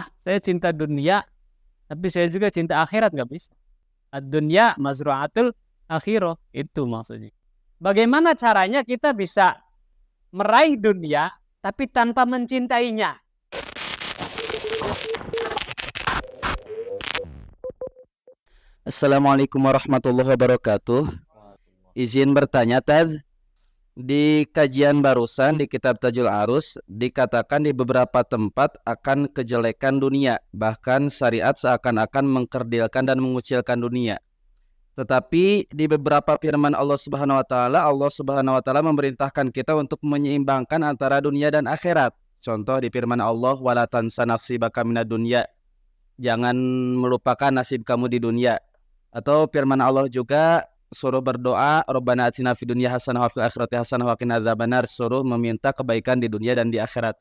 Saya cinta dunia, tapi saya juga cinta akhirat, nggak bisa. Ad-dunya mazru'atul akhirah, itu maksudnya. Bagaimana caranya kita bisa meraih dunia, tapi tanpa mencintainya? Assalamualaikum warahmatullahi wabarakatuh. Izin bertanya, Tad. Di kajian barusan di kitab Tajul Arus dikatakan di beberapa tempat akan kejelekan dunia, bahkan syariat seakan-akan mengkerdilkan dan mengucilkan dunia. Tetapi di beberapa firman Allah Subhanahu wa taala memerintahkan kita untuk menyeimbangkan antara dunia dan akhirat. Contoh di firman Allah, wala tansa nasibaka minad dunya. Jangan melupakan nasib kamu di dunia. Atau firman Allah juga suruh berdoa, Rabbana atina fid dunya hasanah wa fil akhirati hasanah wa qina adzabannar, suruh meminta kebaikan di dunia dan di akhirat.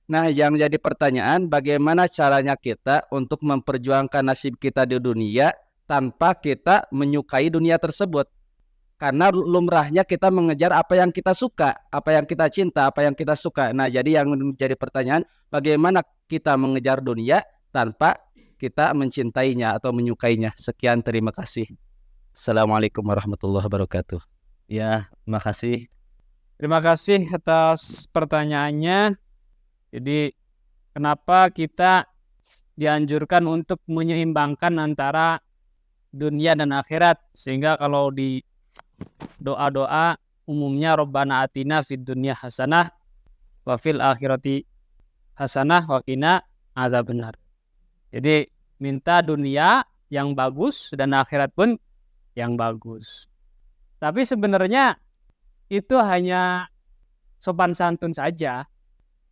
Nah, yang jadi pertanyaan, bagaimana caranya kita untuk memperjuangkan nasib kita di dunia tanpa kita menyukai dunia tersebut? Karena lumrahnya kita mengejar apa yang kita suka, apa yang kita cinta, apa yang kita suka. Nah, jadi yang menjadi pertanyaan, bagaimana kita mengejar dunia tanpa kita mencintainya atau menyukainya? Sekian, terima kasih. Assalamualaikum warahmatullahi wabarakatuh. Ya, makasih. Terima kasih atas pertanyaannya. Jadi, kenapa kita dianjurkan untuk menyeimbangkan antara dunia dan akhirat? Sehingga kalau di doa-doa umumnya Rabbana atina fid dunya hasanah wa fil akhirati hasanah wa qina adzabannar. Jadi, minta dunia yang bagus dan akhirat pun yang bagus. Tapi sebenarnya itu hanya sopan santun saja.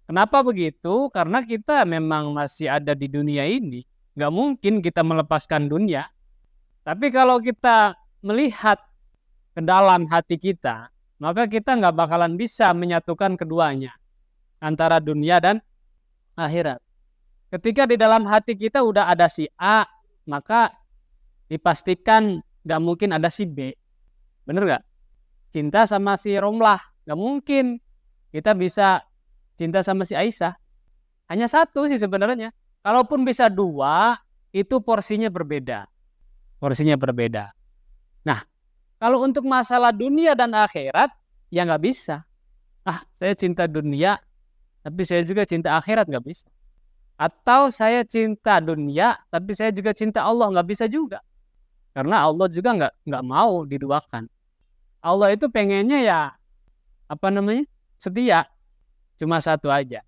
Kenapa begitu? Karena kita memang masih ada di dunia ini. Nggak mungkin kita melepaskan dunia. Tapi kalau kita melihat ke dalam hati kita, maka kita nggak bakalan bisa menyatukan keduanya, antara dunia dan akhirat. Ketika di dalam hati kita udah ada si A, maka dipastikan nggak mungkin ada si B. Bener nggak? Cinta sama si Romlah, nggak mungkin kita bisa cinta sama si Aisyah. Hanya satu sih sebenarnya. Kalaupun bisa dua, itu porsinya berbeda. Porsinya berbeda. Nah, kalau untuk masalah dunia dan akhirat, ya nggak bisa. Saya cinta dunia, tapi saya juga cinta akhirat, nggak bisa. Atau saya cinta dunia, tapi saya juga cinta Allah, nggak bisa juga. Karena Allah juga nggak mau diduakan. Allah itu pengennya ya setia. Cuma satu aja.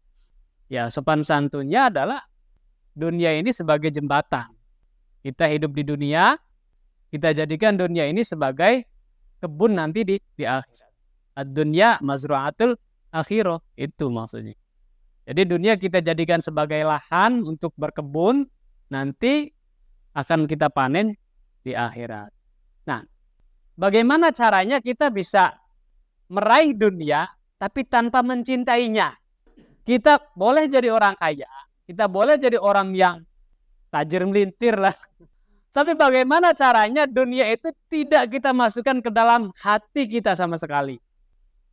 Ya, sopan santunnya adalah dunia ini sebagai jembatan. Kita hidup di dunia, kita jadikan dunia ini sebagai kebun nanti di akhirat. Ad-dunya mazru'atul akhirah, itu maksudnya. Jadi dunia kita jadikan sebagai lahan untuk berkebun, nanti akan kita panen di akhirat. Nah, bagaimana caranya kita bisa meraih dunia tapi tanpa mencintainya? Kita boleh jadi orang kaya, kita boleh jadi orang yang tajir melintir lah. Tapi bagaimana caranya dunia itu tidak kita masukkan ke dalam hati kita sama sekali?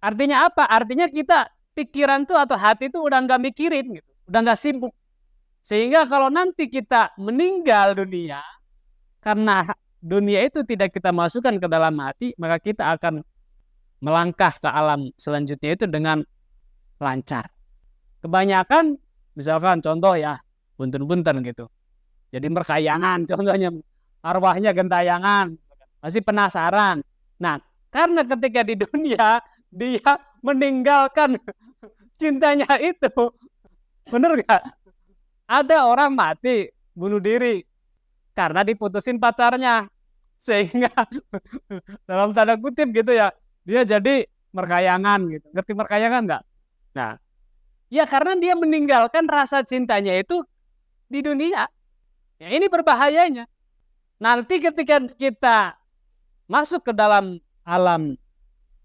Artinya apa? Artinya kita pikiran tuh atau hati itu udah nggak mikirin gitu, udah nggak sibuk. Sehingga kalau nanti kita meninggal dunia, karena dunia itu tidak kita masukkan ke dalam hati, maka kita akan melangkah ke alam selanjutnya itu dengan lancar. Kebanyakan, misalkan contoh ya, punten-punten gitu. Jadi berkayangan, contohnya arwahnya gentayangan, masih penasaran. Nah, karena ketika di dunia, dia meninggalkan cintanya itu. Bener gak? Ada orang mati, bunuh diri, karena diputusin pacarnya. Sehingga dalam tanda kutip gitu ya, dia jadi merkayangan gitu. Ngerti merkayangan nggak? Nah, ya karena dia meninggalkan rasa cintanya itu di dunia. Ya ini berbahayanya. Nanti ketika kita masuk ke dalam alam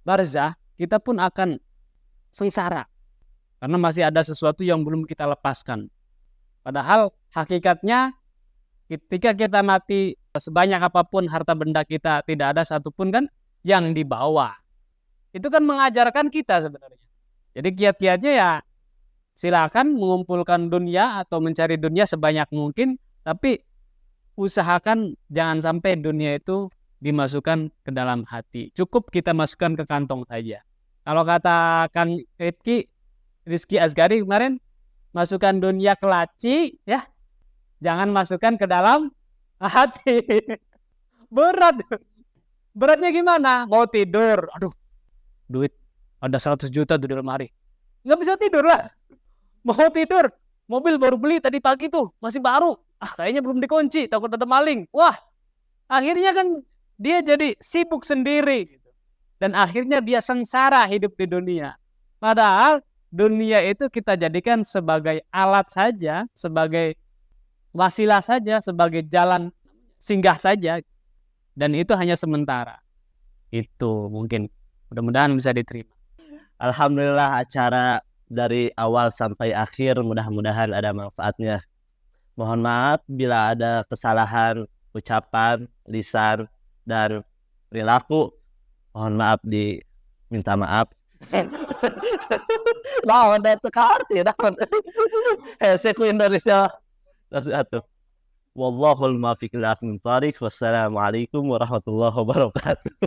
barzah, kita pun akan sengsara. Karena masih ada sesuatu yang belum kita lepaskan. Padahal hakikatnya ketika kita mati, sebanyak apapun harta benda kita, tidak ada satupun kan yang dibawa. Itu kan mengajarkan kita sebenarnya. Jadi kiat-kiatnya ya silakan mengumpulkan dunia atau mencari dunia sebanyak mungkin, tapi usahakan jangan sampai dunia itu dimasukkan ke dalam hati. Cukup kita masukkan ke kantong saja. Kalau kata Kang Rizky Asgari kemarin, masukkan dunia ke laci, ya, jangan masukkan ke dalam hati. Berat. Beratnya gimana? Mau tidur, aduh, duit ada 100 juta di lemari, nggak bisa tidur lah. Mau tidur, mobil baru beli tadi pagi tuh, masih baru. Kayaknya belum dikunci, takut ada maling. Wah, akhirnya kan dia jadi sibuk sendiri. Dan akhirnya dia sengsara hidup di dunia. Padahal dunia itu kita jadikan sebagai alat saja, sebagai wasilah saja, sebagai jalan singgah saja. Dan itu hanya sementara. Itu mungkin, mudah-mudahan bisa diterima. Alhamdulillah acara dari awal sampai akhir mudah-mudahan ada manfaatnya. Mohon maaf bila ada kesalahan ucapan, lisan, dan perilaku. Mohon maaf, diminta maaf. Nah, udah tekarti, dah. Seku Indonesia. Satu. Wallahul muwaffiq ila aqwamit thoriq. Wassalamualaikum warahmatullahi wabarakatuh.